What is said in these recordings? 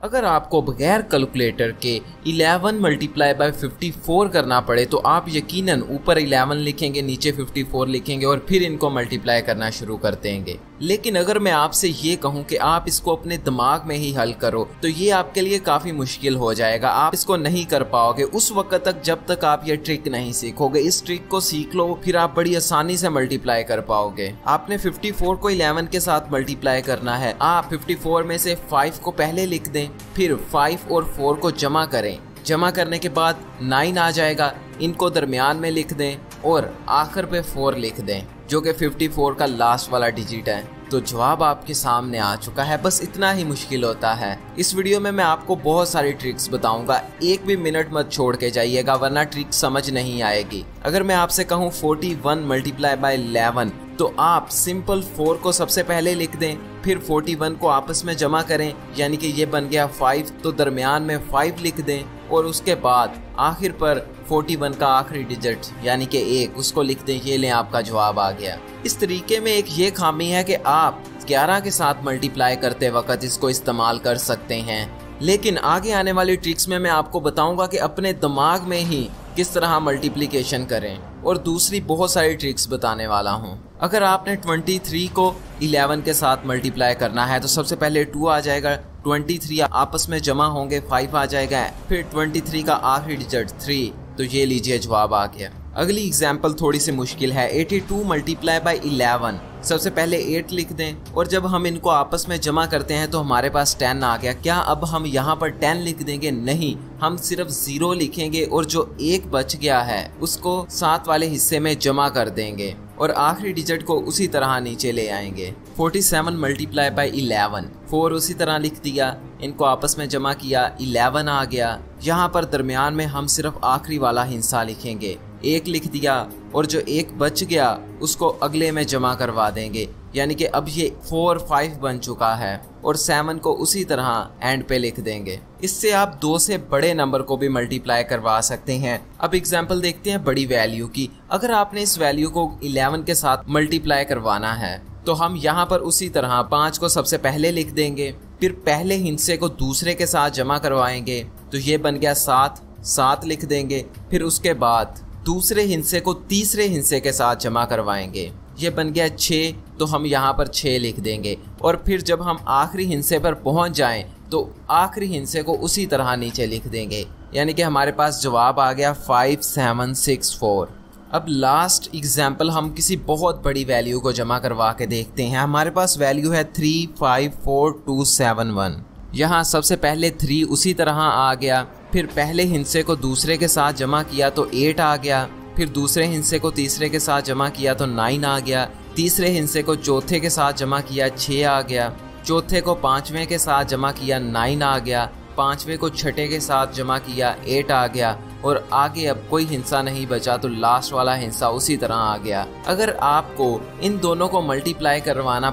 अगर आपको बगैर कैलकुलेटर के 11 मल्टीप्लाई बाय 54 करना पड़े तो आप यकीनन ऊपर 11 लिखेंगे, नीचे 54 लिखेंगे और फिर इनको मल्टीप्लाई करना शुरू कर देंगे। लेकिन अगर मैं आपसे ये कहूं कि आप इसको अपने दिमाग में ही हल करो तो ये आपके लिए काफी मुश्किल हो जाएगा। आप इसको नहीं कर पाओगे उस वक्त तक जब तक आप ये ट्रिक नहीं सीखोगे। इस ट्रिक को सीख लो, फिर आप बड़ी आसानी से मल्टीप्लाई कर पाओगे। आपने 54 को 11 के साथ मल्टीप्लाई करना है। आप 54 में से 5 को पहले लिख दें, फिर 5 और 4 को जमा करें। जमा करने के बाद 9 आ जाएगा, इनको दरमियान में लिख दें और आखिर पे 4 लिख दें जो कि 54 का लास्ट वाला डिजिट है। तो जवाब आपके सामने आ चुका है। बस इतना ही मुश्किल होता है। इस वीडियो में मैं आपको बहुत सारी ट्रिक्स बताऊंगा, एक भी मिनट मत छोड़ के जाइएगा वरना ट्रिक समझ नहीं आएगी। अगर मैं आपसे कहूँ 41 मल्टीप्लाई बाय 11 तो आप सिंपल 4 को सबसे पहले लिख दें, फिर 41 को आपस में जमा करें, यानी कि ये बन गया 5, तो दरमियान में 5 लिख दें और उसके बाद आखिर पर 41 का आखिरी डिजिट यानी कि 1 उसको लिख दें। ये लें, आपका जवाब आ गया। इस तरीके में एक ये खामी है कि आप 11 के साथ मल्टीप्लाई करते वक्त इसको इस्तेमाल कर सकते हैं, लेकिन आगे आने वाली ट्रिक्स में मैं आपको बताऊंगा कि अपने दिमाग में ही किस तरह मल्टीप्लिकेशन करें और दूसरी बहुत सारी ट्रिक्स बताने वाला हूं। अगर आपने 23 को 11 के साथ मल्टीप्लाई करना है तो सबसे पहले 2 आ जाएगा, 23 आपस में जमा होंगे, 5 आ जाएगा, फिर 23 का आखिरी डिजिट 3, तो ये लीजिए जवाब आ गया। अगली एग्जाम्पल थोड़ी सी मुश्किल है। 82 मल्टीप्लाई बाय 11, सबसे पहले 8 लिख दें और जब हम इनको आपस में जमा करते हैं तो हमारे पास 10 आ गया। क्या अब हम यहाँ पर 10 लिख देंगे? नहीं, हम सिर्फ 0 लिखेंगे और जो 1 बच गया है उसको 7 वाले हिस्से में जमा कर देंगे और आखिरी डिजिट को उसी तरह नीचे ले आएंगे। 47 मल्टीप्लाई बाय 11, 4 उसी तरह लिख दिया, इनको आपस में जमा किया, 11 आ गया। यहाँ पर दरमियान में हम सिर्फ आखिरी वाला हिस्सा लिखेंगे, 1 लिख दिया और जो 1 बच गया उसको अगले में जमा करवा देंगे, यानी कि अब ये 4 5 बन चुका है और 7 को उसी तरह एंड पे लिख देंगे। इससे आप 2 से बड़े नंबर को भी मल्टीप्लाई करवा सकते हैं। अब एग्जाम्पल देखते हैं बड़ी वैल्यू की। अगर आपने इस वैल्यू को 11 के साथ मल्टीप्लाई करवाना है तो हम यहाँ पर उसी तरह 5 को सबसे पहले लिख देंगे, फिर पहले हिस्से को दूसरे के साथ जमा करवाएंगे, तो ये बन गया 7 लिख देंगे, फिर उसके बाद दूसरे हिस्से को तीसरे हिस्से के साथ जमा करवाएंगे, ये बन गया 6, तो हम यहाँ पर 6 लिख देंगे और फिर जब हम आखिरी हिस्से पर पहुँच जाएं तो आखिरी हिस्से को उसी तरह नीचे लिख देंगे, यानी कि हमारे पास जवाब आ गया 5764। अब लास्ट एग्जाम्पल हम किसी बहुत बड़ी वैल्यू को जमा करवा के देखते हैं। हमारे पास वैल्यू है 354271। यहाँ सबसे पहले 3 उसी तरह आ गया, फिर पहले हिस्से को दूसरे के साथ जमा किया तो 8 आ गया, फिर दूसरे हिस्से को तीसरे के साथ जमा किया तो 9 आ गया, तीसरे हिस्से को चौथे के साथ जमा किया 6 आ गया, चौथे को पांचवें के साथ जमा किया 9 आ गया, पांचवें को छठे के साथ जमा किया 8 आ गया और आगे अब कोई हिस्सा नहीं बचा तो लास्ट वाला हिस्सा उसी तरह आ गया। अगर आपको इन दोनों को मल्टीप्लाई करवाना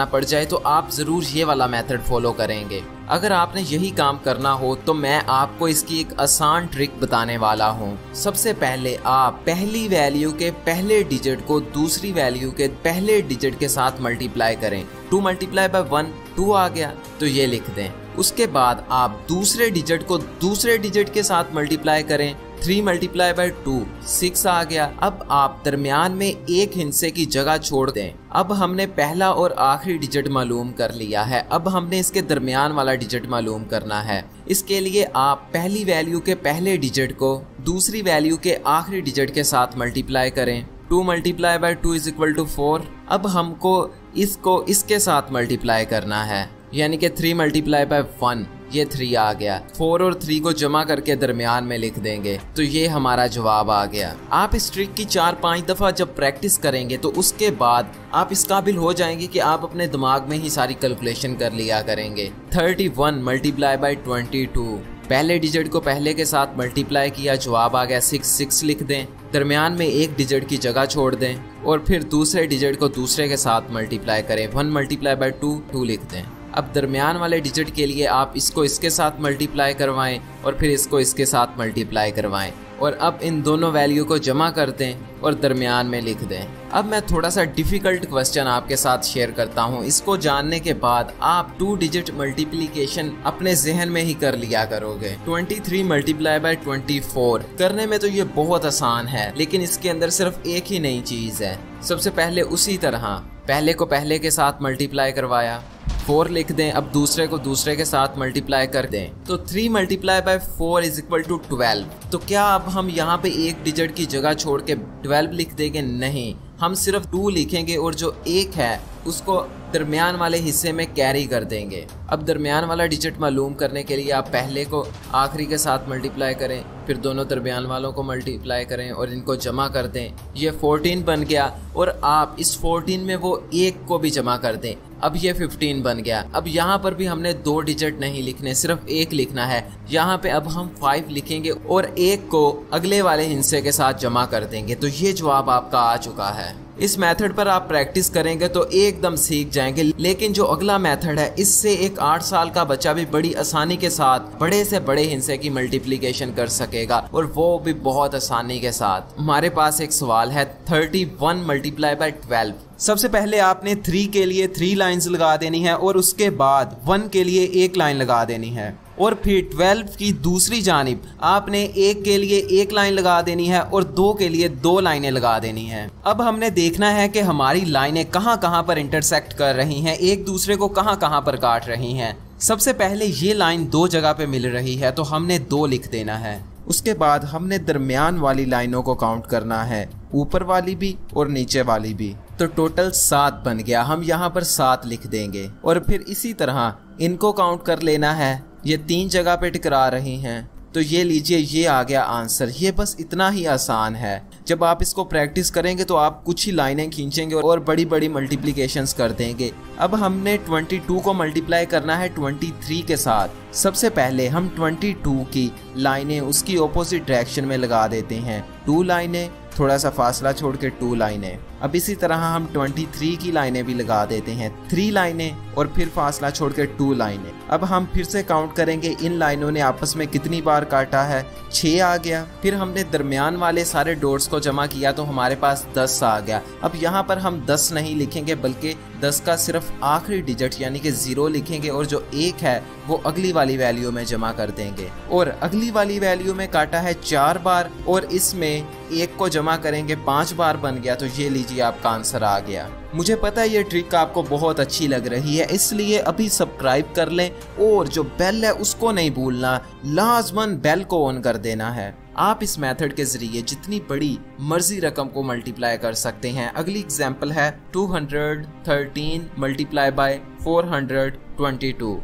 पड़ जाए तो आप ज़रूर ये वाला मेथड फॉलो करेंगे। अगर आपने यही काम करना हो तो मैं आपको इसकी एक आसान ट्रिक बताने वाला हूँ। सबसे पहले आप पहली वैल्यू के पहले डिजिट को दूसरी वैल्यू के पहले डिजिट के साथ मल्टीप्लाई करें। 2 मल्टीप्लाई बाय 1 2 आ गया, तो ये लिख दें। उसके बाद आप दूसरे डिजिट को दूसरे डिजिट के साथ मल्टीप्लाई करें। 3 मल्टीप्लाई बाय 2 6 आ गया। अब आप दरमियान में एक हिस्से की जगह छोड़ दें। अब हमने पहला और आखिरी डिजिट मालूम कर लिया है, अब हमने इसके दरमियान वाला डिजिट मालूम करना है। इसके लिए आप पहली वैल्यू के पहले डिजिट को दूसरी वैल्यू के आखिरी डिजिट के साथ मल्टीप्लाई करें। 2 multiply by 2 is equal to 4। अब हमको इसको इसके साथ मल्टीप्लाई करना है, यानी कि 3 मल्टीप्लाई बाय 1, ये 3 आ गया। 4 और 3 को जमा करके दरमियान में लिख देंगे, तो ये हमारा जवाब आ गया। आप इस ट्रिक की 4-5 दफ़ा जब प्रैक्टिस करेंगे तो उसके बाद आप इस काबिल हो जाएंगे कि आप अपने दिमाग में ही सारी कैलकुलेशन कर लिया करेंगे। 31 मल्टीप्लाई बाय 22, पहले डिजिट को पहले के साथ मल्टीप्लाई किया, जवाब आ गया 6 लिख दें, दरमियान में एक डिजिट की जगह छोड़ दें और फिर दूसरे डिजिट को दूसरे के साथ मल्टीप्लाई करें। 1 मल्टीप्लाई बाय 2 2 लिख दें। अब दरमियान वाले डिजिट के लिए आप इसको इसके साथ मल्टीप्लाई करवाएं और फिर इसको इसके साथ मल्टीप्लाई करवाएं और अब इन दोनों वैल्यू को जमा कर दें और दरमियान में लिख दें। अब मैं थोड़ा सा डिफ़िकल्ट क्वेश्चन आपके साथ शेयर करता हूँ। इसको जानने के बाद आप 2 डिजिट मल्टीप्लिकेशन अपने जहन में ही कर लिया करोगे। 23 मल्टीप्लाई बाय 24 करने में तो ये बहुत आसान है, लेकिन इसके अंदर सिर्फ एक ही नई चीज़ है। सबसे पहले उसी तरह पहले को पहले के साथ मल्टीप्लाई करवाया, 4 लिख दें। अब दूसरे को दूसरे के साथ मल्टीप्लाई कर दें तो 3 multiply by 4 is equal to 12। तो क्या अब हम यहाँ पे एक डिजिट की जगह छोड़ के 12 लिख देंगे? नहीं, हम सिर्फ 2 लिखेंगे और जो 1 है उसको दरमियान वाले हिस्से में कैरी कर देंगे। अब दरमियान वाला डिजिट मालूम करने के लिए आप पहले को आखिरी के साथ मल्टीप्लाई करें, फिर दोनों दरमियान वालों को मल्टीप्लाई करें और इनको जमा कर दें। ये 14 बन गया और आप इस 14 में वो 1 को भी जमा कर दें। अब ये 15 बन गया। अब यहाँ पर भी हमने 2 डिजिट नहीं लिखने, सिर्फ 1 लिखना है। यहाँ पे अब हम 5 लिखेंगे और 1 को अगले वाले हिस्से के साथ जमा कर देंगे। तो ये जवाब आपका आ चुका है। इस मेथड पर आप प्रैक्टिस करेंगे तो एकदम सीख जाएंगे। लेकिन जो अगला मेथड है, इससे एक 8 साल का बच्चा भी बड़ी आसानी के साथ बड़े से बड़े हिस्से की मल्टीप्लिकेशन कर सकेगा और वो भी बहुत आसानी के साथ। हमारे पास एक सवाल है 31 मल्टीप्लाई बाय 12। सबसे पहले आपने 3 के लिए 3 लाइंस लगा देनी है और उसके बाद 1 के लिए 1 लाइन लगा देनी है और फिर 12 की दूसरी जानिब आपने 1 के लिए 1 लाइन लगा देनी है और 2 के लिए 2 लाइनें लगा देनी है। अब हमने देखना है कि हमारी लाइनें कहाँ कहाँ पर इंटरसेक्ट कर रही हैं, एक दूसरे को कहाँ कहाँ पर काट रही हैं। सबसे पहले ये लाइन 2 जगह पे मिल रही है तो हमने 2 लिख देना है। उसके बाद हमने दरमियान वाली लाइनों को काउंट करना है, ऊपर वाली भी और नीचे वाली भी। तो टोटल 7 बन गया, हम यहाँ पर 7 लिख देंगे और फिर इसी तरह इनको काउंट कर लेना है। ये 3 जगह पे टकरा रही हैं तो ये लीजिए, ये आ गया आंसर। ये बस इतना ही आसान है। जब आप इसको प्रैक्टिस करेंगे तो आप कुछ ही लाइनें खींचेंगे और बड़ी बड़ी मल्टीप्लिकेशंस कर देंगे। अब हमने 22 को मल्टीप्लाई करना है 23 के साथ। सबसे पहले हम 22 की लाइनें उसकी ऑपोजिट डायरेक्शन में लगा देते हैं। 2 लाइनें, थोड़ा सा फासला छोड़ के 2 लाइनें। अब इसी तरह हम 23 की लाइनें भी लगा देते हैं, 3 लाइनें और फिर फासला छोड़ के 2 लाइनें। अब हम फिर से काउंट करेंगे इन लाइनों ने आपस में कितनी बार काटा है, 6 आ गया। फिर हमने दरमियान वाले सारे डॉट्स को जमा किया तो हमारे पास 10 आ गया। अब यहाँ पर हम 10 नहीं लिखेंगे बल्कि 10 का सिर्फ आखिरी डिजिट यानी कि 0 लिखेंगे और जो 1 है वो अगली वाली वैल्यू में जमा कर देंगे। और अगली वाली वैल्यू में काटा है 4 बार और इसमें 1 को जमा करेंगे 5 बार बन गया। तो ये लीजिए आपका आंसर आ गया। मुझे पता है ये ट्रिक आपको बहुत अच्छी लग रही है, इसलिए अभी सब्सक्राइब कर लें और जो बेल है उसको नहीं भूलना, लाजमन बेल को ऑन कर देना है। आप इस मेथड के जरिए जितनी बड़ी मर्जी रकम को मल्टीप्लाई कर सकते हैं। अगली एग्जांपल है 213 मल्टीप्लाई बाय 422।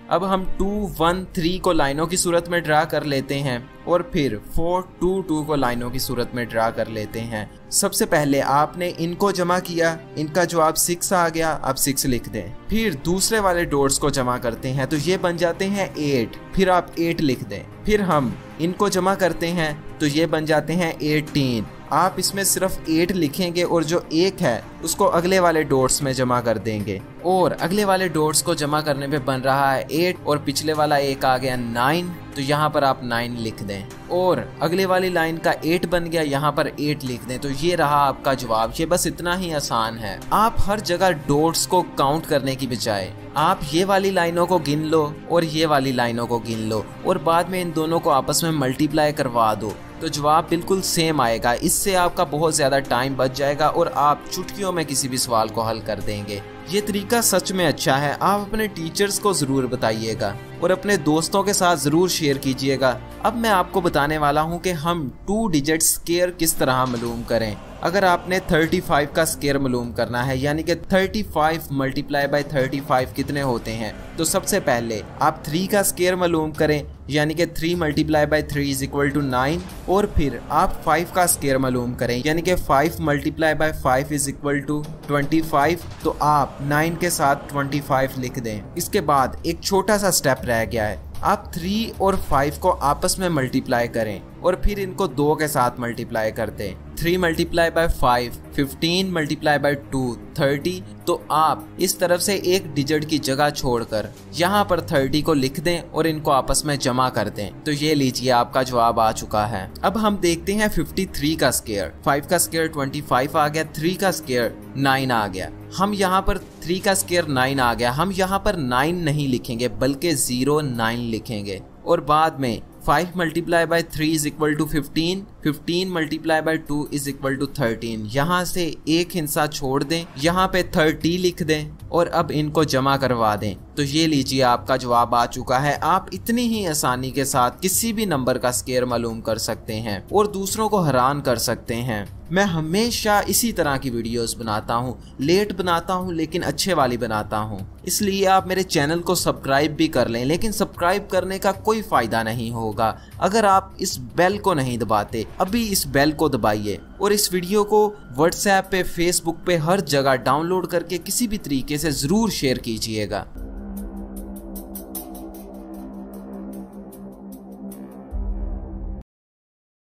अब हम 213 को लाइनों की सूरत में ड्रा कर लेते हैं और फिर 422 को लाइनों की सूरत में ड्रा कर लेते हैं। सबसे पहले आपने इनको जमा किया, इनका जवाब 6 आ गया, आप 6 लिख दें। फिर दूसरे वाले डॉट्स को जमा करते हैं तो ये बन जाते हैं 8, फिर आप 8 लिख दें। फिर हम इनको जमा करते हैं तो ये बन जाते हैं 18, आप इसमें सिर्फ 8 लिखेंगे और जो 1 है उसको अगले वाले डॉट्स में जमा कर देंगे और अगले वाले डॉट्स को जमा करने पे बन रहा है 8 और पिछले वाला 1 आ गया 9, तो यहाँ पर आप 9 लिख दें और अगले वाली लाइन का 8 बन गया, यहाँ पर 8 लिख दें। तो ये रहा आपका जवाब। ये बस इतना ही आसान है। आप हर जगह डॉट्स को काउंट करने की बजाय आप ये वाली लाइनों को गिन लो और ये वाली लाइनों को गिन लो और बाद में इन दोनों को आपस में मल्टीप्लाई करवा दो तो जवाब बिल्कुल सेम आएगा। इससे आपका बहुत ज़्यादा टाइम बच जाएगा और आप चुटकियों में किसी भी सवाल को हल कर देंगे। ये तरीका सच में अच्छा है। आप अपने टीचर्स को ज़रूर बताइएगा और अपने दोस्तों के साथ ज़रूर शेयर कीजिएगा। अब मैं आपको बताने वाला हूँ कि हम 2 डिजिट स्क्वायर किस तरह मालूम करें। अगर आपने 35 का स्क्वायर मालूम करना है यानी कि 35 मल्टीप्लाई बाय 35 कितने होते हैं, तो सबसे पहले आप 3 का स्क्वायर मालूम करें यानी कि 3 multiply by 3 is equal to 9 और फिर आप 5 का स्क्वायर मालूम करें यानी कि 5 multiply by 5 is equal to 25, तो आप 9 के साथ 25 लिख दें। इसके बाद एक छोटा सा स्टेप रह गया है, आप 3 और 5 को आपस में मल्टीप्लाई करें और फिर इनको 2 के साथ मल्टीप्लाई कर दें। 3 मल्टीप्लाई बाय 5, 15 मल्टीप्लाई बाय 2, 30। तो आप इस तरफ से एक डिजिट की जगह छोड़कर यहाँ पर 30 को लिख दें और इनको आपस में जमा कर दें। तो ये लीजिए आपका जवाब आ चुका है। अब हम देखते हैं 53 का स्क्वायर। 5 का स्क्वायर 25 आ गया, 3 का स्क्वायर 9 आ गया। हम यहाँ पर 3 का स्क्वायर 9 आ गया, हम यहाँ पर 9 नहीं लिखेंगे बल्कि 09 लिखेंगे। और बाद में 5 multiply by 3 is equal to 15, 15 multiply by 2 is equal to 13। यहाँ से एक हिस्सा छोड़ दें, यहाँ पे 30 लिख दें और अब इनको जमा करवा दें। तो ये लीजिए आपका जवाब आ चुका है। आप इतनी ही आसानी के साथ किसी भी नंबर का स्क्वायर मालूम कर सकते हैं और दूसरों को हैरान कर सकते हैं। मैं हमेशा इसी तरह की वीडियोस बनाता हूँ, लेट बनाता हूँ लेकिन अच्छे वाली बनाता हूँ। इसलिए आप मेरे चैनल को सब्सक्राइब भी कर लें, लेकिन सब्सक्राइब करने का कोई फ़ायदा नहीं होगा अगर आप इस बेल को नहीं दबाते। अभी इस बेल को दबाइए और इस वीडियो को व्हाट्सएप पे, फेसबुक पे, हर जगह डाउनलोड करके किसी भी तरीके से ज़रूर शेयर कीजिएगा।